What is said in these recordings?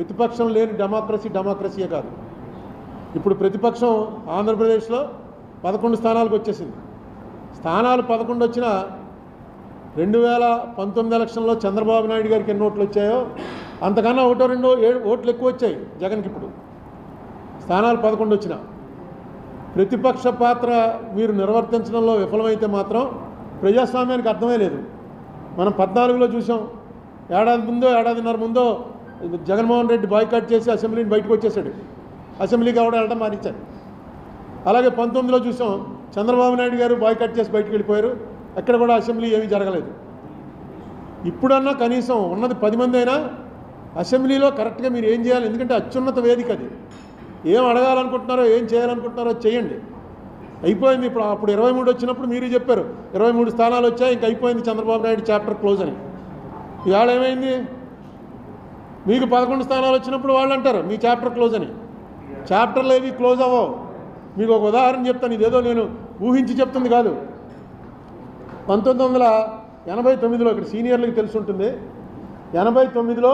ప్రతిపక్షం లేని డెమోక్రసీయే కాదు. ఇప్పుడు ప్రతిపక్షం ఆంధ్రప్రదేశ్లో 11 స్థానాలకు వచ్చేసింది. స్థానాలు 11 వచ్చినా 2019 ఎలక్షన్లో చంద్రబాబు నాయుడు గారికి ఎన్ని ఓట్లు వచ్చాయో అంతకన్నా 1-2 ఓట్లు ఎక్కువ వచ్చాయి జగన్కి. ఇప్పుడు స్థానాలు 11 వచ్చినా ప్రతిపక్ష పాత్ర మీరు నిర్వర్తించడంలో విఫలమైతే మాత్రం ప్రజాస్వామ్యానికి అర్థమే లేదు. మనం 14లో చూసాం. ఏడాదిన్నర ముందో జగన్మోహన్ రెడ్డి బాయ్కాట్ చేసి అసెంబ్లీని బయటకు వచ్చేసాడు. అసెంబ్లీకి వెళ్ళడం మానిచ్చారు. అలాగే 19లో చూసాం. చంద్రబాబు నాయుడు గారు బాయ్కాట్ చేసి బయటకు వెళ్ళిపోయారు. అక్కడ కూడా అసెంబ్లీ ఏమీ జరగలేదు. ఇప్పుడన్నా కనీసం ఉన్నది 10 మంది అయినా అసెంబ్లీలో కరెక్ట్గా మీరు ఏం చేయాలి. ఎందుకంటే అత్యున్నత వేదిక అది. ఏం అడగాలనుకుంటున్నారో ఏం చేయాలనుకుంటున్నారో చేయండి. అయిపోయింది. అప్పుడు 23 వచ్చినప్పుడు మీరు చెప్పారు 23 స్థానాలు వచ్చాయి, ఇంక అయిపోయింది చంద్రబాబు నాయుడు చాప్టర్ క్లోజ్ అని. ఇవాళ ఏమైంది? మీకు 11 స్థానాలు వచ్చినప్పుడు వాళ్ళు అంటారు మీ చాప్టర్ క్లోజ్ అని. చాప్టర్లు ఏవి క్లోజ్ అవ్వవు. మీకు ఒక ఉదాహరణ చెప్తాను. ఇదేదో నేను ఊహించి చెప్తుంది కాదు. 1989లో ఇక్కడ సీనియర్లకు తెలిసి ఉంటుంది. 89లో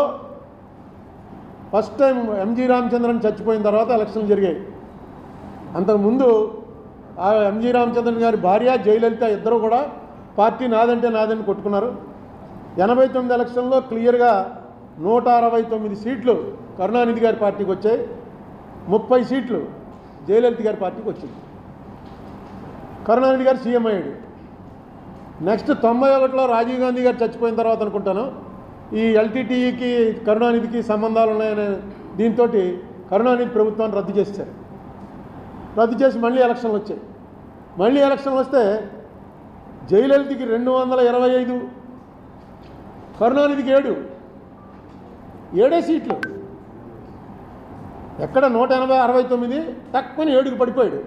ఫస్ట్ టైం ఎంజీ రామచంద్రన్ చచ్చిపోయిన తర్వాత ఎలక్షన్లు జరిగాయి. అంతకుముందు ఆ ఎంజీ రామచంద్రన్ గారి భార్య జయలలిత ఇద్దరు కూడా పార్టీ నాదంటే నాదని కొట్టుకున్నారు. 89 ఎలక్షన్లో క్లియర్గా 169 సీట్లు కరుణానిధి గారి పార్టీకి వచ్చాయి. 30 సీట్లు జయలలిత గారి పార్టీకి వచ్చింది. కరుణానిధి గారు సీఎం అయ్యాడు. నెక్స్ట్ 91లో రాజీవ్ గాంధీ గారు చచ్చిపోయిన తర్వాత అనుకుంటాను ఈ ఎల్టీటీఈకి కరుణానిధికి సంబంధాలు ఉన్నాయనే దీంతో కరుణానిధి ప్రభుత్వాన్ని రద్దు చేశారు. రద్దు చేసి మళ్ళీ ఎలక్షన్లు వచ్చాయి. మళ్ళీ ఎలక్షన్లు వస్తే జయలలితకి 225, కరుణానిధికి 7 సీట్లు. ఎక్కడ 180-69 తక్కువని 7కి పడిపోయాడు.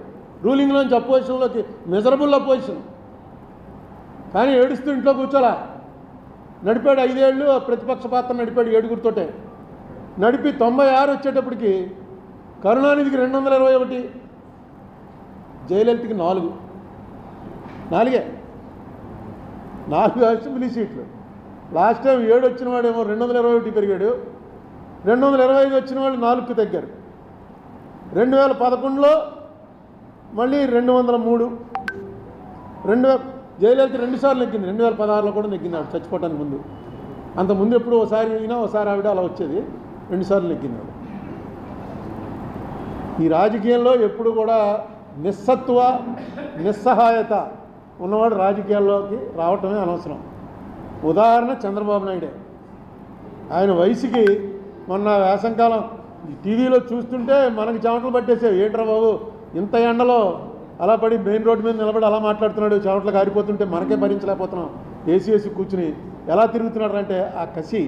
రూలింగ్లోంచి అపోజిషన్లోకి మిజరబుల్ అపోజిషన్. కానీ ఏడుస్తూ ఇంట్లో కూర్చోలా. నడిపాడు 5 ఏళ్ళు ప్రతిపక్ష పాత్ర నడిపాడు 7గురితోటే. నడిపి 96 వచ్చేటప్పటికి కరుణానిధికి 221, జయలలితకి 4 అసెంబ్లీ సీట్లు. లాస్ట్ టైం 7 వచ్చిన వాడేమో 221 పెరిగాడు. 225 వచ్చిన వాళ్ళు 4కి తగ్గారు. 2011లో మళ్ళీ 203. జయలలిత 2 సార్లు నెగ్గింది. 2016లో కూడా నెగ్గింది ఆవిడ చచ్చిపోవటానికి ముందు. అంతకుముందు ఎప్పుడు ఒకసారి అయినా ఒకసారి ఆవిడ అలా వచ్చేది. 2 సార్లు నెగ్గింది ఆవిడ. ఈ రాజకీయంలో ఎప్పుడు కూడా నిస్సహాయత ఉన్నవాడు రాజకీయాల్లోకి రావటమే అనవసరం. ఉదాహరణ చంద్రబాబు నాయుడే. ఆయన వయసుకి మొన్న వేసంకాలం టీవీలో చూస్తుంటే మనకి చెమటలు పట్టేసావు. ఏంట్రా బాబు ఇంత ఎండలో అలా పడి మెయిన్ రోడ్డు మీద నిలబడి అలా మాట్లాడుతున్నాడు. చెమటలు కారిపోతుంటే మనకే భరించలేకపోతున్నాం. ఏసీ కూర్చుని ఎలా తిరుగుతున్నాడు అంటే ఆ కసి,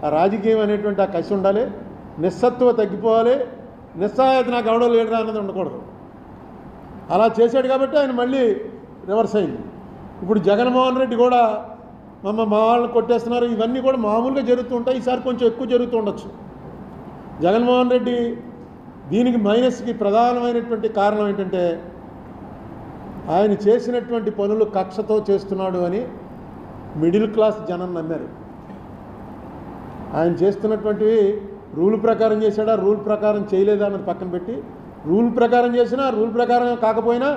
ఆ రాజకీయం అనేటువంటి ఆ కసి ఉండాలి. నిస్సత్తువ తగ్గిపోవాలి. నిస్సహాయత నాకు ఎవడో లేడురా అన్నది ఉండకూడదు. అలా చేశాడు కాబట్టి ఆయన మళ్ళీ రివర్స్ అయింది. ఇప్పుడు జగన్మోహన్ రెడ్డి కూడా మా వాళ్ళని కొట్టేస్తున్నారు. ఇవన్నీ కూడా మామూలుగా జరుగుతూ ఉంటాయి. ఈసారి కొంచెం ఎక్కువ జరుగుతూ ఉండొచ్చు. జగన్మోహన్ రెడ్డి దీనికి మైనస్కి ప్రధానమైనటువంటి కారణం ఏంటంటే ఆయన చేసినటువంటి పనులు కక్షతో చేస్తున్నాడు అని మిడిల్ క్లాస్ జనం నమ్మారు. ఆయన చేస్తున్నటువంటివి రూల్ ప్రకారం చేశాడా, రూల్ ప్రకారం చేయలేదా అన్నది పక్కన పెట్టి, రూల్ ప్రకారం చేసినా రూల్ ప్రకారం కాకపోయినా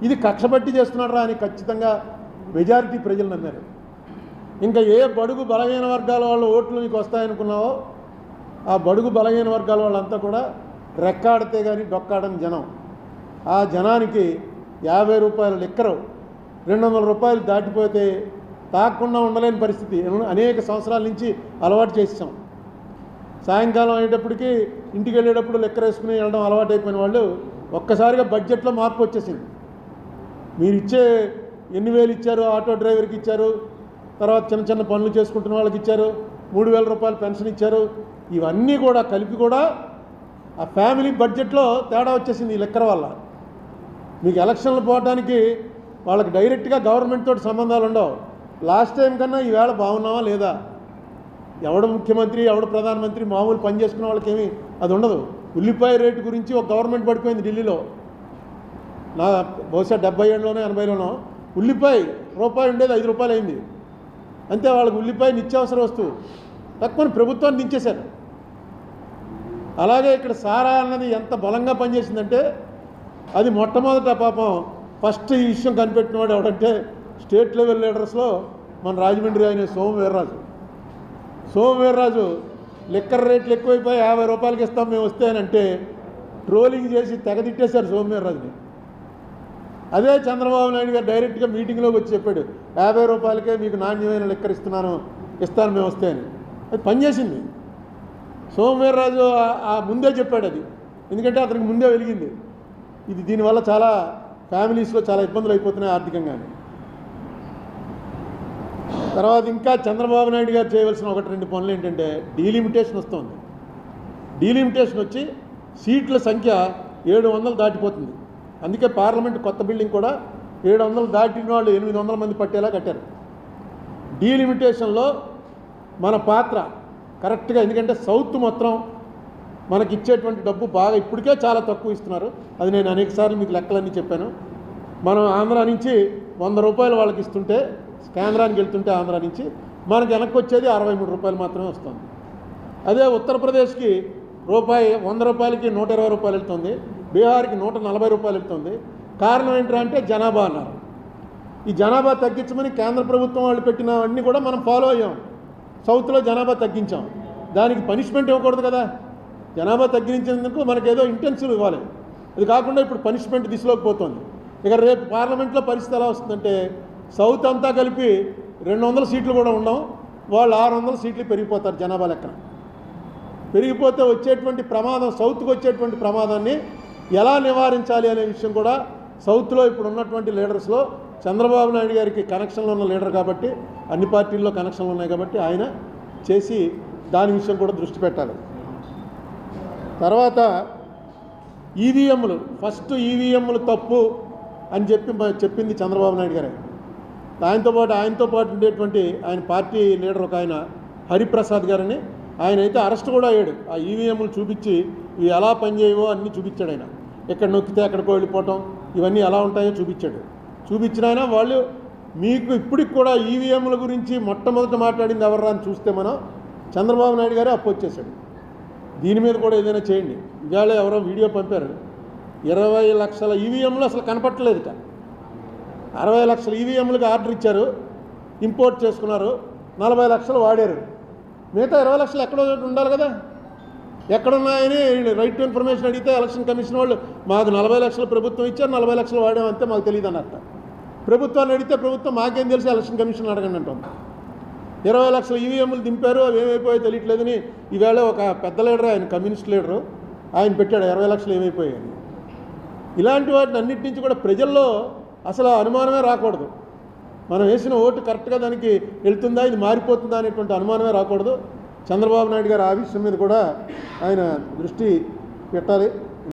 ఇది కక్ష బట్టి చేస్తున్నాడు అని ఖచ్చితంగా మెజారిటీ ప్రజలు నమ్మారు. ఇంకా ఏ బడుగు బలహీన వర్గాల వాళ్ళ ఓట్లు నీకు వస్తాయనుకున్నావో ఆ బడుగు బలహీన వర్గాల వాళ్ళంతా కూడా రెక్కాడితే కానీ డొక్కాడని జనం. ఆ జనానికి 50 రూపాయల లిక్కరు 200 రూపాయలు దాటిపోతే తాగకుండా ఉండలేని పరిస్థితి అనేక సంవత్సరాల నుంచి అలవాటు చేసాం. సాయంకాలం అయ్యేటప్పటికి ఇంటికి వెళ్ళేటప్పుడు లిక్కర్ వేసుకుని వెళ్ళడం అలవాటు అయిపోయిన వాళ్ళు ఒక్కసారిగా బడ్జెట్లో మార్పు వచ్చేసింది. మీరు ఇచ్చే ఎన్ని వేలు ఇచ్చారు, ఆటో డ్రైవర్కి ఇచ్చారు, తర్వాత చిన్న చిన్న పనులు చేసుకుంటున్న వాళ్ళకి ఇచ్చారు, 3000 రూపాయలు పెన్షన్ ఇచ్చారు. ఇవన్నీ కూడా కలిపి కూడా ఆ ఫ్యామిలీ బడ్జెట్లో తేడా వచ్చేసింది ఈ లిక్కర్ వల్ల. మీకు ఎలక్షన్లు పోవడానికి వాళ్ళకి డైరెక్ట్గా గవర్నమెంట్ తోటి సంబంధాలు ఉండవు. లాస్ట్ టైం కన్నా ఈవేళ బాగున్నావా లేదా, ఎవడు ముఖ్యమంత్రి ఎవడు ప్రధానమంత్రి మామూలు పని చేసుకున్న వాళ్ళకేమీ అది ఉండదు. ఉల్లిపాయ రేటు గురించి ఒక గవర్నమెంట్ పడిపోయింది ఢిల్లీలో. నా బహుశా 70 ఏళ్ళలోనో 80లోనో ఉల్లిపాయ రూపాయి ఉండేది 5 రూపాయలు అయింది. అంతే వాళ్ళకి ఉల్లిపాయ నిత్యావసర వస్తువు తక్కువని ప్రభుత్వాన్ని దించేశారు. అలాగే ఇక్కడ సారా అన్నది ఎంత బలంగా పనిచేసిందంటే అది మొట్టమొదట పాపం ఫస్ట్ ఈ విషయం కనిపెట్టినవాడు ఎవడంటే స్టేట్ లెవెల్ లీడర్స్లో మన రాజమండ్రి ఆయన సోమవీర్రాజు లిక్కర్ రేట్లు ఎక్కువైపోయి 50 రూపాయలకి ఇస్తాం మేము వస్తేనంటే ట్రోలింగ్ చేసి తెగదిట్టేశారు సోమవీర్రాజుని. అదే చంద్రబాబు నాయుడు గారు డైరెక్ట్గా మీటింగ్లోకి వచ్చి చెప్పాడు 50 రూపాయలకే మీకు నాణ్యమైన లిక్కర్ ఇస్తాను మేము వస్తే అని. అది పనిచేసింది. సోమవీర్రాజు ముందే చెప్పాడు అది, ఎందుకంటే అతనికి ముందే వెలిగింది. ఇది దీనివల్ల చాలా ఫ్యామిలీస్లో చాలా ఇబ్బందులు అయిపోతున్నాయి ఆర్థికంగానే. తర్వాత ఇంకా చంద్రబాబు నాయుడు గారు చేయవలసిన 1-2 పనులు ఏంటంటే డీలిమిటేషన్ వస్తుంది. డీలిమిటేషన్ వచ్చి సీట్ల సంఖ్య 700 దాటిపోతుంది. అందుకే పార్లమెంట్ కొత్త బిల్డింగ్ కూడా 700 దాటిన వాళ్ళు 800 మంది పట్టేలా కట్టారు. డీలిమిటేషన్లో మన పాత్ర కరెక్ట్గా, ఎందుకంటే సౌత్ మొత్తం మనకి ఇచ్చేటువంటి డబ్బు బాగా ఇప్పటికే చాలా తక్కువ ఇస్తున్నారు. అది నేను అనేకసార్లు మీకు లెక్కలన్నీ చెప్పాను. మనం ఆంధ్ర నుంచి 100 రూపాయలు వాళ్ళకి ఇస్తుంటే, కేంద్రానికి వెళ్తుంటే ఆంధ్ర నుంచి మనకి వెనక్కి వచ్చేది 63 రూపాయలు మాత్రమే వస్తుంది. అదే ఉత్తరప్రదేశ్కి 100 రూపాయలకి 120 రూపాయలు వెళ్తుంది, బీహార్కి 140 రూపాయలు వెళ్తుంది. కారణం ఏంటంటే జనాభా అన్నారు. ఈ జనాభా తగ్గించమని కేంద్ర ప్రభుత్వం వాళ్ళు పెట్టినవన్నీ కూడా మనం ఫాలో అయ్యాం. సౌత్లో జనాభా తగ్గించాం, దానికి పనిష్మెంట్ ఇవ్వకూడదు కదా. జనాభా తగ్గించేందుకు మనకేదో ఇంటెన్సివ్ ఇవ్వాలి. అది కాకుండా ఇప్పుడు పనిష్మెంట్ దిశలోకి పోతుంది. ఇక రేపు పార్లమెంట్లో పరిస్థితి ఎలా వస్తుందంటే సౌత్ అంతా కలిపి 200 సీట్లు కూడా ఉండవు, వాళ్ళు 600 సీట్లు పెరిగిపోతారు జనాభా లెక్కన. పెరిగిపోతే వచ్చేటువంటి ప్రమాదం, సౌత్కి వచ్చేటువంటి ప్రమాదాన్ని ఎలా నివారించాలి అనే విషయం కూడా సౌత్లో ఇప్పుడు ఉన్నటువంటి లీడర్స్లో చంద్రబాబు నాయుడు గారికి కనెక్షన్లు ఉన్న లీడర్ కాబట్టి, అన్ని పార్టీల్లో కనెక్షన్లు ఉన్నాయి కాబట్టి ఆయన చేసి దాని విషయం కూడా దృష్టి పెట్టాలి. తర్వాత ఈవీఎంలు, ఫస్ట్ ఈవీఎంలు తప్పు అని చెప్పింది చంద్రబాబు నాయుడు గారే. ఆయనతో పాటు ఉండేటువంటి ఆయన పార్టీ లీడర్ ఒక ఆయన హరిప్రసాద్ గారని, ఆయన అయితే అరెస్ట్ కూడా అయ్యాడు. ఆ ఈవీఎంలు చూపించి ఇవి ఎలా పనిచేయవో అన్నీ చూపించాడు ఆయన. ఎక్కడ నొక్కితే ఎక్కడికో వెళ్ళిపోవటం, ఇవన్నీ ఎలా ఉంటాయో చూపించిన ఆయన వాళ్ళు మీకు ఇప్పటికి కూడా ఈవీఎంల గురించి మొట్టమొదట మాట్లాడింది ఎవర్రా అని చూస్తే మనం చంద్రబాబు నాయుడు గారే అప్పొచ్చేసాడు. దీని మీద కూడా ఏదైనా చేయండి. ఇవాళ ఎవరో వీడియో పంపారు, 20 లక్షల ఈవీఎంలు అసలు కనపట్టలేదుట. 60 లక్షల ఈవీఎంలకు ఆర్డర్ ఇచ్చారు, ఇంపోర్ట్ చేసుకున్నారు, 40 లక్షలు వాడారు. మిగతా 20 లక్షలు ఎక్కడో ఉండాలి కదా. ఎక్కడున్నాయని రైట్ టు ఇన్ఫర్మేషన్ అడిగితే ఎలక్షన్ కమిషన్ వాళ్ళు మాకు 40 లక్షలు ప్రభుత్వం ఇచ్చారు, 40 లక్షలు వాడామంతే మాకు తెలియదు అన్నట్ట. ప్రభుత్వాన్ని అడిగితే ప్రభుత్వం మాకేం తెలిసి ఎలక్షన్ కమిషన్ అడగండి అంటుంది. 20 లక్షల ఈవీఎంలు దింపారు, అవి ఏమైపోయాయో తెలియట్లేదని ఈవేళ ఒక పెద్ద లీడర్, ఆయన కమ్యూనిస్ట్ లీడరు, ఆయన పెట్టాడు 20 లక్షలు ఏమైపోయాయని. ఇలాంటి వాటిని అన్నిటి నుంచి కూడా ప్రజల్లో అసలు అనుమానమే రాకూడదు. మనం వేసిన ఓటు కరెక్ట్గా దానికి వెళ్తుందా, ఇది మారిపోతుందా అనేటువంటి అనుమానమే రాకూడదు. చంద్రబాబు నాయుడు గారు ఆ విషయం మీద కూడా ఆయన దృష్టి పెట్టాలి.